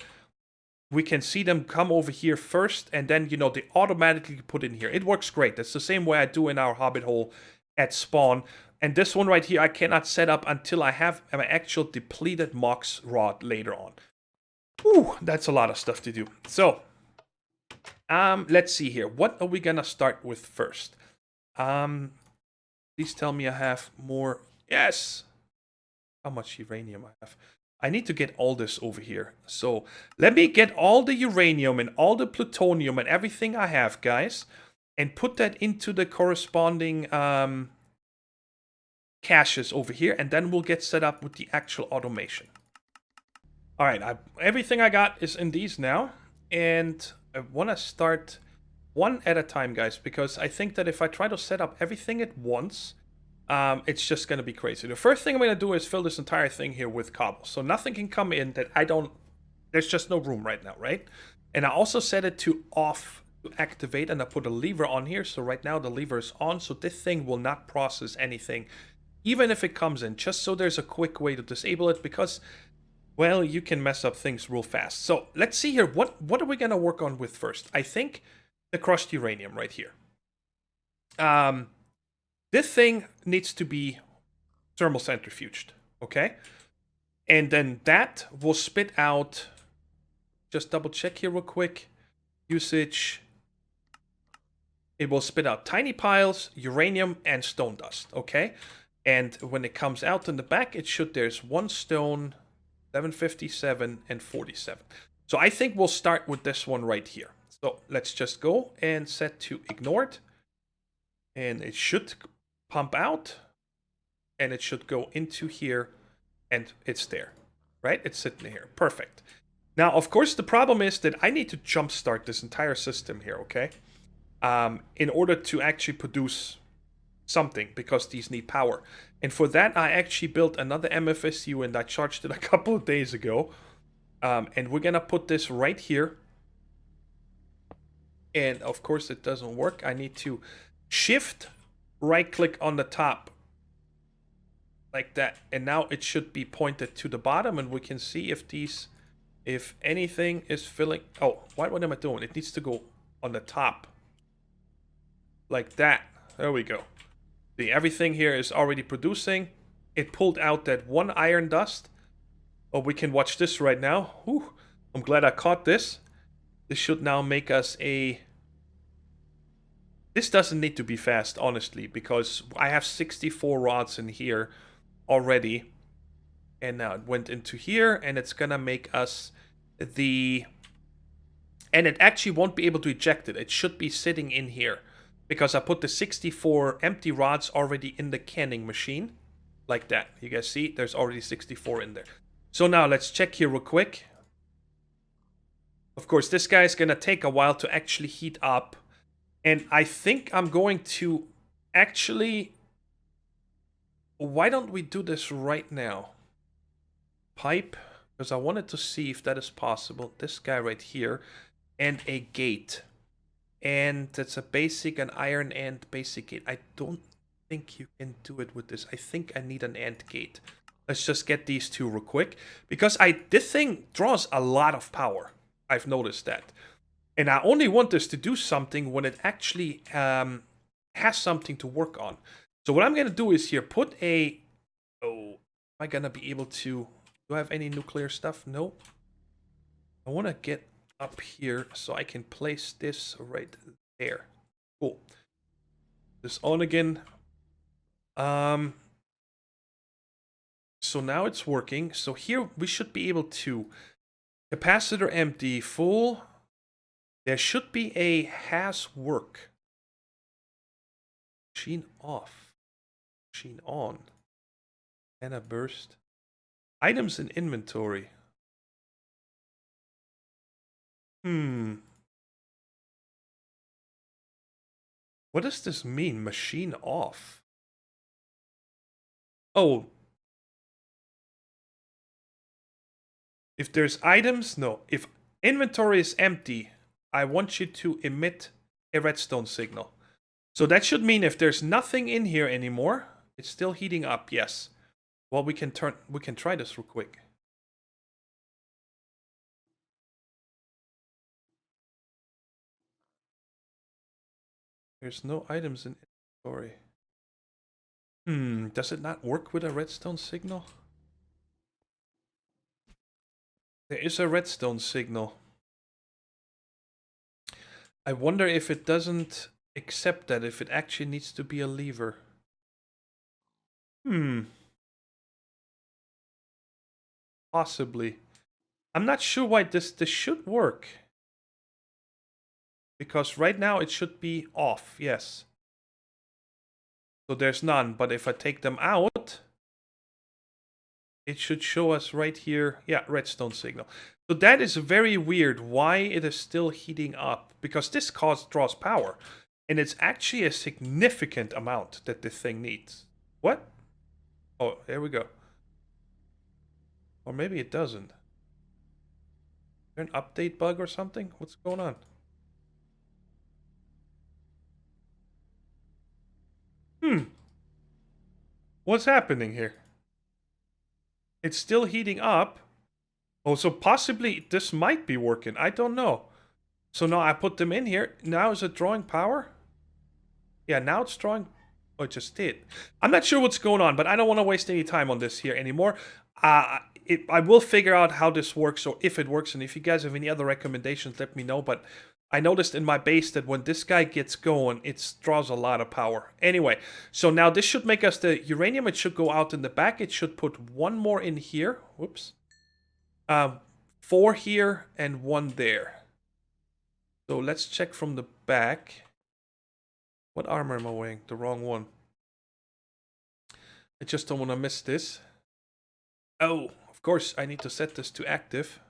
We can see them come over here first, and then, you know, they automatically put in here. It works great. That's the same way I do in our Hobbit hole at spawn. And this one right here, I cannot set up until I have my actual depleted Mox rod later on. Whew, that's a lot of stuff to do. So, let's see here. What are we gonna start with first? Please tell me I have more. Yes! How much uranium I have? I need to get all this over here. So let me get all the uranium and all the plutonium and everything I have, guys, and put that into the corresponding caches over here, and then we'll get set up with the actual automation. All right, everything I got is in these now, and I want to start one at a time, guys, because I think that if I try to set up everything at once, it's just going to be crazy. The first thing I'm going to do is fill this entire thing here with cobble. So nothing can come in that I don't... There's just no room right now, right? And I also set it to off to activate, and I put a lever on here. So right now the lever is on, so this thing will not process anything, even if it comes in, just so there's a quick way to disable it, because, well, you can mess up things real fast. So let's see here. What are we going to work on with first? I think the crushed uranium right here. This thing needs to be thermal centrifuged, okay? And then that will spit out, just double check here real quick, usage. It will spit out tiny piles, uranium, and stone dust, okay? And when it comes out in the back, it should, there's 1 stone, 757, and 47. So I think we'll start with this one right here. So let's just go and set to ignored. And it should pump out, and it should go into here, and it's there, right? It's sitting here. Perfect. Now, of course, the problem is that I need to jumpstart this entire system here, okay? In order to actually produce something, because these need power. And for that, I actually built another MFSU, and I charged it a couple of days ago. And we're gonna put this right here. And of course, it doesn't work. I need to shift right click on the top like that, and now it should be pointed to the bottom, and we can see if anything is filling. Oh, what am I doing? It needs to go on the top like that. There we go. See, everything here is already producing. It pulled out that 1 iron dust. Oh, we can watch this right now. Whew, I'm glad I caught this. This should now make us a... This doesn't need to be fast, honestly, because I have 64 rods in here already. And now it went into here, and it's gonna make us the... And it actually won't be able to eject it. It should be sitting in here, because I put the 64 empty rods already in the canning machine. Like that. You guys see? There's already 64 in there. So now let's check here real quick. Of course, this guy is gonna take a while to actually heat up. And I think I'm going to actually... Why don't we do this right now? Pipe, because I wanted to see if that is possible. This guy right here. And a gate. And that's a basic, an iron and basic gate. I don't think you can do it with this. I think I need an AND gate. Let's just get these two real quick. Because this thing draws a lot of power. I've noticed that. And I only want this to do something when it actually has something to work on. So what I'm going to do is here put a... Oh, am I going to be able to... Do I have any nuclear stuff? No. I want to get up here so I can place this right there. Cool. This on again. So now it's working. So here we should be able to... Capacitor empty, full... There should be a has work. Machine off. Machine on. And a burst. Items in inventory. What does this mean? Machine off. Oh. If there's items, no. If inventory is empty, I want you to emit a redstone signal. So that should mean if there's nothing in here anymore, it's still heating up, yes. Well, we can try this real quick. There's no items in inventory. Does it not work with a redstone signal? There is a redstone signal. I wonder if it doesn't accept that, if it actually needs to be a lever. Possibly. I'm not sure why this should work. Because right now it should be off, yes. So there's none, but if I take them out, it should show us right here, yeah, redstone signal. So that is very weird why it is still heating up, because this draws power. And it's actually a significant amount that this thing needs. What? Oh, there we go. Or maybe it doesn't. Is there an update bug or something? What's going on? What's happening here? It's still heating up. Oh, so possibly this might be working. I don't know. So now I put them in here. Now is it drawing power? Yeah, now it's drawing... Oh, it just did. I'm not sure what's going on, but I don't want to waste any time on this here anymore. I will figure out how this works, or if it works, and if you guys have any other recommendations, let me know. But I noticed in my base that when this guy gets going, it draws a lot of power. Anyway, so now this should make us the uranium. It should go out in the back. It should put one more in here. Whoops. 4 here and 1 there. So let's check from the back. What armor am I wearing? The wrong one. I just don't want to miss this. Oh, of course, I need to set this to active.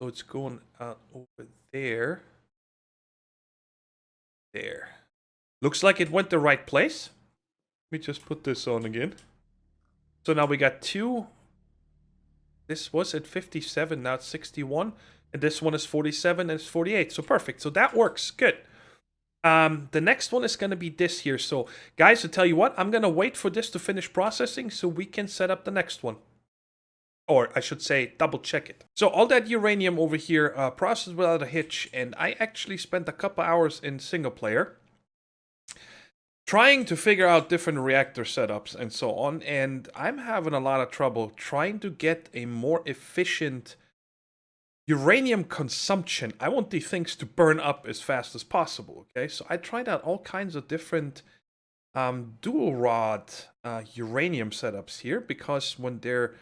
So it's going out over there. There. Looks like it went the right place. Let me just put this on again. So now we got 2. This was at 57, now it's 61. And this one is 47 and it's 48. So perfect. So that works. Good. The next one is going to be this here. So guys, to tell you what, I'm going to wait for this to finish processing so we can set up the next one. Or I should say, double check it. So all that uranium over here processed without a hitch. And I actually spent a couple hours in single player trying to figure out different reactor setups and so on. And I'm having a lot of trouble trying to get a more efficient uranium consumption. I want these things to burn up as fast as possible, okay? So I tried out all kinds of different dual rod uranium setups here, because when they're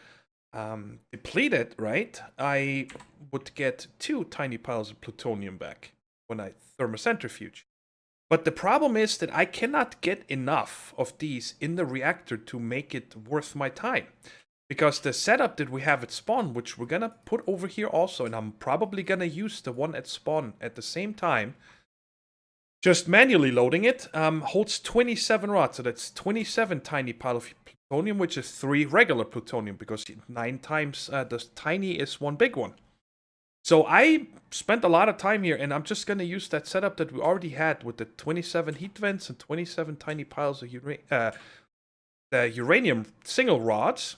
depleted, right, I would get 2 tiny piles of plutonium back when I thermocentrifuge. But the problem is that I cannot get enough of these in the reactor to make it worth my time. Because the setup that we have at spawn, which we're gonna put over here also, and I'm probably gonna use the one at spawn at the same time, just manually loading it, holds 27 rods. So that's 27 tiny pile of plutonium, which is 3 regular plutonium, because 9 times the tiny is 1 big one. So I spent a lot of time here, and I'm just going to use that setup that we already had with the 27 heat vents and 27 tiny piles of the uranium single rods.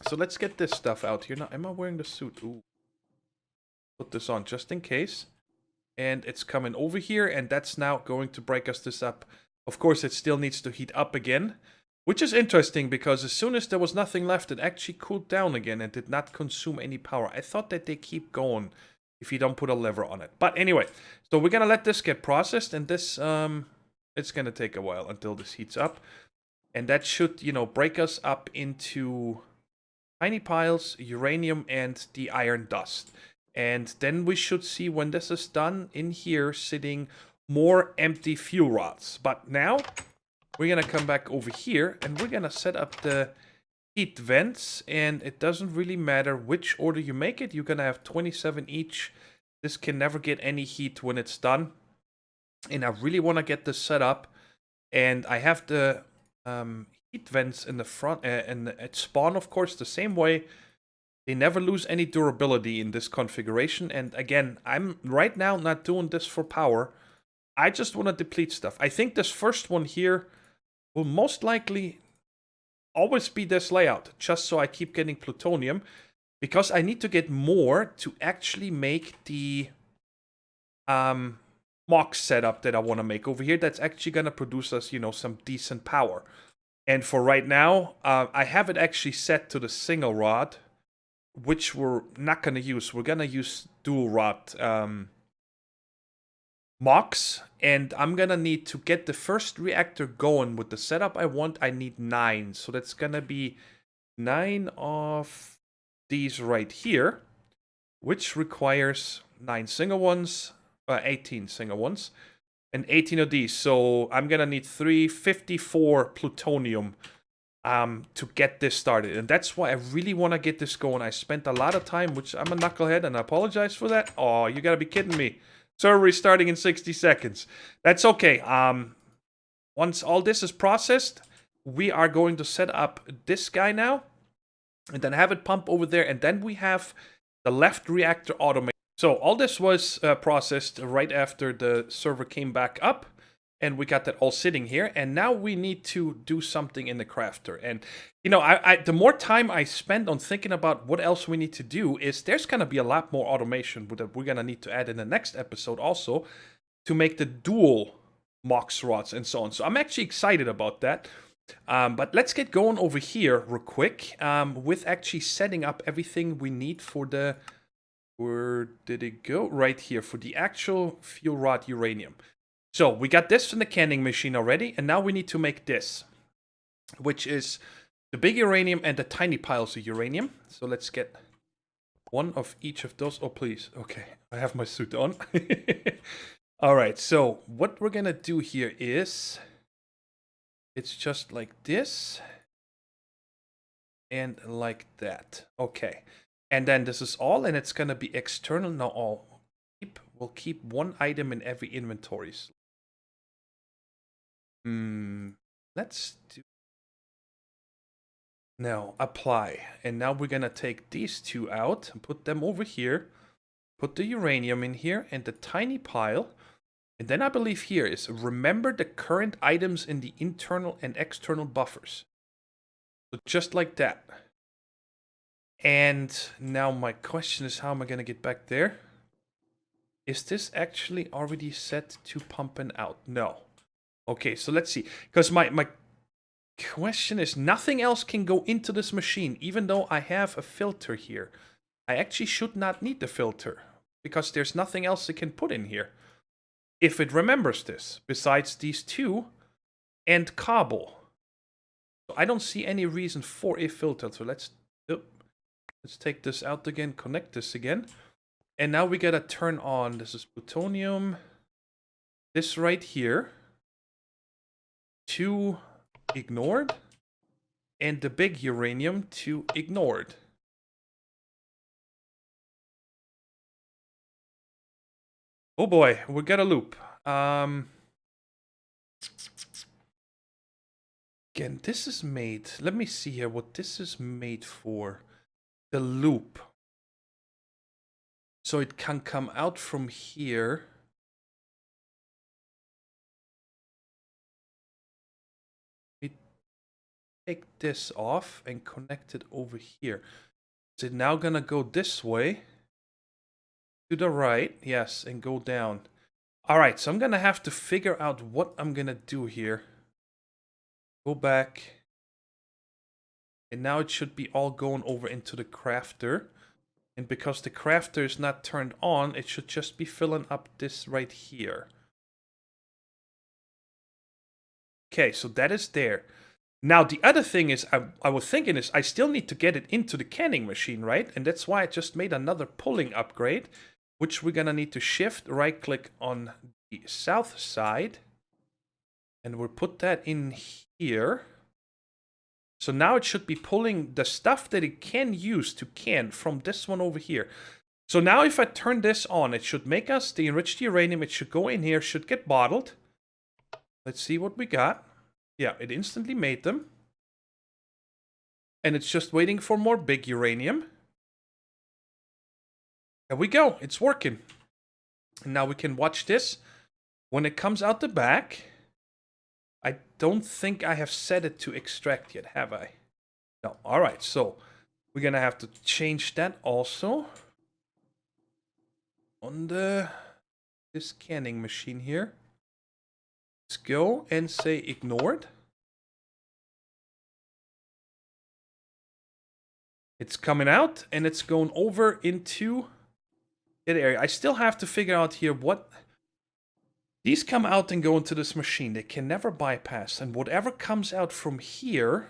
So let's get this stuff out here. Now, am I wearing the suit? Ooh. Put this on just in case. And it's coming over here, and that's now going to break us this up. Of course, it still needs to heat up again, which is interesting, because as soon as there was nothing left, it actually cooled down again and did not consume any power. I thought that they keep going if you don't put a lever on it. But anyway, so we're going to let this get processed, and this, it's going to take a while until this heats up. And that should, you know, break us up into tiny piles, uranium, and the iron dust. And then we should see, when this is done, in here sitting more empty fuel rods. But now we're going to come back over here, and we're going to set up the heat vents. And it doesn't really matter which order you make it. You're going to have 27 each. This can never get any heat when it's done. And I really want to get this set up. And I have the heat vents in the front, and at spawn, of course, the same way. They never lose any durability in this configuration. And again, I'm right now not doing this for power. I just want to deplete stuff. I think this first one here will most likely always be this layout, just so I keep getting plutonium, because I need to get more to actually make the MOX setup that I want to make over here. That's actually going to produce us, you know, some decent power. And for right now, I have it actually set to the single rod, which we're not going to use. We're going to use dual rod MOX, and I'm going to need to get the first reactor going with the setup I want. I need 9, so that's going to be 9 of these right here, which requires 9 single ones, 18 single ones, and 18 of these. So I'm going to need 354 plutonium to get this started. And that's why I really want to get this going. I spent a lot of time, which I'm a knucklehead, and I apologize for that. Oh, you gotta be kidding me. Server restarting in 60 seconds. That's okay. Once all this is processed, we are going to set up this guy now, and then have it pump over there, and then we have the left reactor automated. So all this was processed right after the server came back up. And we got that all sitting here, and now we need to do something in the crafter. And, you know, the more time I spend on thinking about what else we need to do, is there's going to be a lot more automation that we're going to need to add in the next episode also, to make the dual MOX rods and so on. So I'm actually excited about that. But let's get going over here real quick with actually setting up everything we need for the... Where did it go? Right here, for the actual fuel rod uranium. So we got this in the canning machine already, and now we need to make this, which is the big uranium and the tiny piles of uranium. So let's get one of each of those. Oh, please. Okay, I have my suit on. All right, so what we're going to do here is, it's just like this and like that. Okay, and then this is all, and it's going to be external. Now we'll keep 1 item in every inventory. Let's do... Now, apply. And now we're going to take these 2 out and put them over here. Put the uranium in here and the tiny pile. And then I believe here is, remember the current items in the internal and external buffers. So just like that. And now my question is, how am I going to get back there? Is this actually already set to pumping out? No. Okay, so let's see. Because my question is, nothing else can go into this machine, even though I have a filter here. I actually should not need the filter because there's nothing else it can put in here. If it remembers this, besides these two and cobble. So I don't see any reason for a filter. So let's take this out again, connect this again. And now we gotta turn on, this is plutonium. This right here. 2 ignored. And the big uranium to ignored. Oh boy, we got a loop. Again, this is made. Let me see here what this is made for. The loop. So it can come out from here. We take this off and connect it over here. Is it now gonna go this way? To the right, yes, and go down. Alright, so I'm gonna have to figure out what I'm gonna do here. Go back. And now it should be all going over into the crafter. And because the crafter is not turned on, it should just be filling up this right here. Okay, so that is there. Now, the other thing is, I was thinking is, I still need to get it into the canning machine, right? And that's why I just made another pulling upgrade, which we're gonna need to shift right-click on the south side. And we'll put that in here. So now it should be pulling the stuff that it can use to can from this one over here. So now if I turn this on, it should make us the enriched uranium. It should go in here, should get bottled. Let's see what we got. Yeah, it instantly made them. And it's just waiting for more big uranium. There we go, it's working. And now we can watch this. When it comes out the back, I don't think I have set it to extract yet, have I? No, alright, so we're gonna have to change that also. On this canning machine here. Let's go and say ignored. It's coming out and it's going over into that area. I still have to figure out here what... These come out and go into this machine. They can never bypass. And whatever comes out from here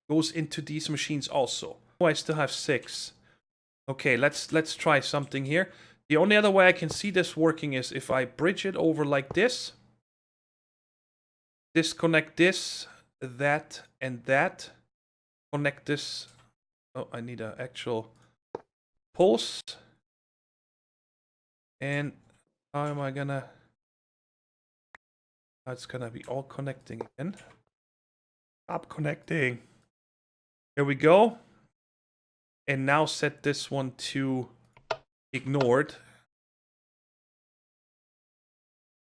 goes into these machines also. Oh, I still have 6. Okay, let's try something here. The only other way I can see this working is if I bridge it over like this. Disconnect this, that, and that. Connect this. Oh, I need an actual pulse. And how am I gonna... Oh, it's gonna be all connecting again. Stop connecting. Here we go. And now set this one to ignored.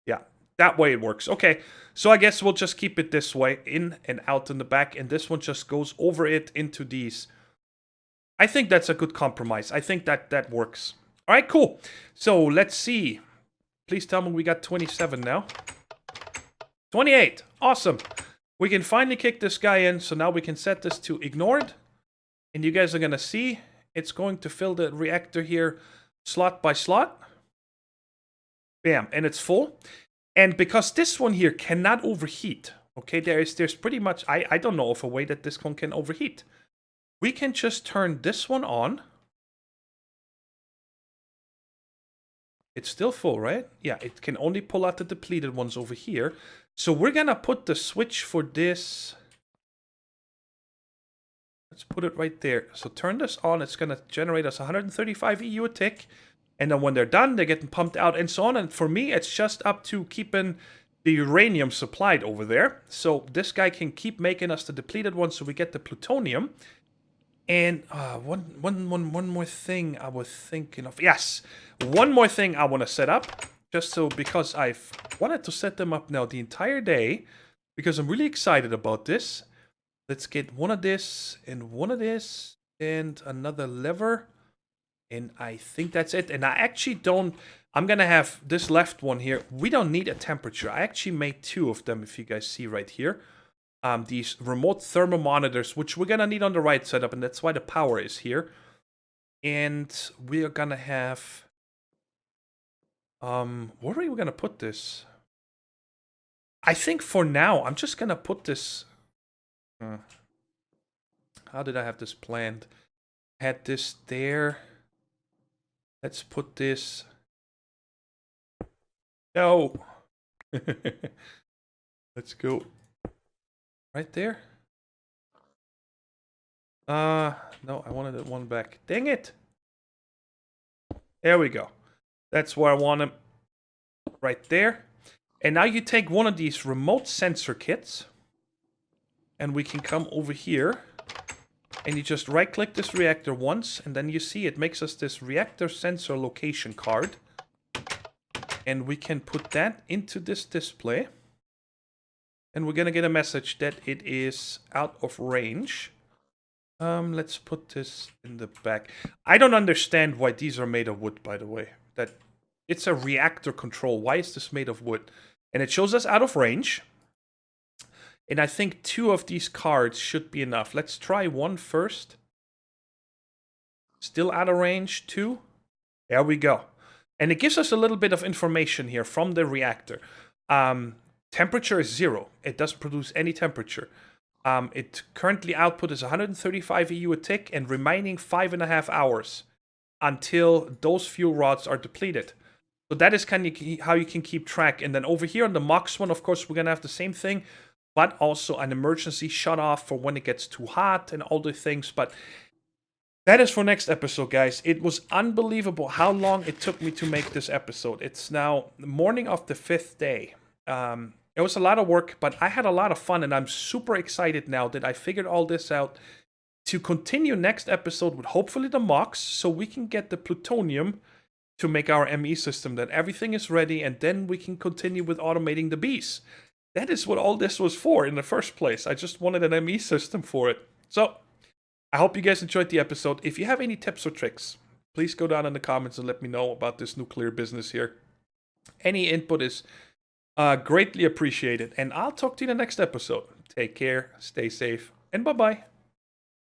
Yeah, that way it works. Okay, so I guess we'll just keep it this way, in and out in the back, and this one just goes over it into these. I think that's a good compromise. I think that works. All right, cool. So let's see. Please tell me we got 27 now. 28. Awesome. We can finally kick this guy in, so now we can set this to ignored. And you guys are going to see it's going to fill the reactor here slot by slot. Bam, and it's full. And because this one here cannot overheat, okay, there's pretty much, I don't know of a way that this one can overheat. We can just turn this one on. It's still full, right? Yeah, it can only pull out the depleted ones over here. So we're going to put the switch for this. Let's put it right there. So turn this on. It's going to generate us 135 EU a tick. And then when they're done, they're getting pumped out and so on. And for me, it's just up to keeping the uranium supplied over there. So this guy can keep making us the depleted ones so we get the plutonium. And one more thing I was thinking of. Yes, one more thing I want to set up. Just so, because I've wanted to set them up now the entire day. Because I'm really excited about this. Let's get one of this and one of this. And another lever. And I think that's it. And I actually don't... I'm going to have this left one here. We don't need a temperature. I actually made 2 of them, if you guys see right here. These remote thermometers, which we're going to need on the right setup, and that's why the power is here. And we are gonna have... where are we gonna put this? I think for now, I'm just gonna put this... how did I have this planned? Had this there. Let's put this... No! Let's go. Right there? No, I wanted that one back. Dang it! There we go. That's where I want them. Right there. And now you take one of these remote sensor kits. And we can come over here. And you just right-click this reactor once. And then you see it makes us this reactor sensor location card. And we can put that into this display. And we're going to get a message that it is out of range. Let's put this in the back. I don't understand why these are made of wood, by the way. That it's a reactor control. Why is this made of wood? And it shows us out of range. And I think 2 of these cards should be enough. Let's try one first. Still out of range, 2. There we go. And it gives us a little bit of information here from the reactor. Temperature is 0. It doesn't produce any temperature. It currently output is 135 EU a tick and remaining 5.5 hours until those fuel rods are depleted. So that is kind of how you can keep track. And then over here on the MOX one, of course, we're going to have the same thing, but also an emergency shut off for when it gets too hot and all the things. But that is for next episode, guys. It was unbelievable how long it took me to make this episode. It's now the morning of the 5th day. It was a lot of work, but I had a lot of fun, and I'm super excited now that I figured all this out to continue next episode with hopefully the MOX, so we can get the plutonium to make our ME system, that everything is ready, and then we can continue with automating the bees. That is what all this was for in the first place. I just wanted an ME system for it. So, I hope you guys enjoyed the episode. If you have any tips or tricks, please go down in the comments and let me know about this nuclear business here. Any input is greatly appreciated. And I'll talk to you in the next episode. Take care, stay safe, and bye-bye.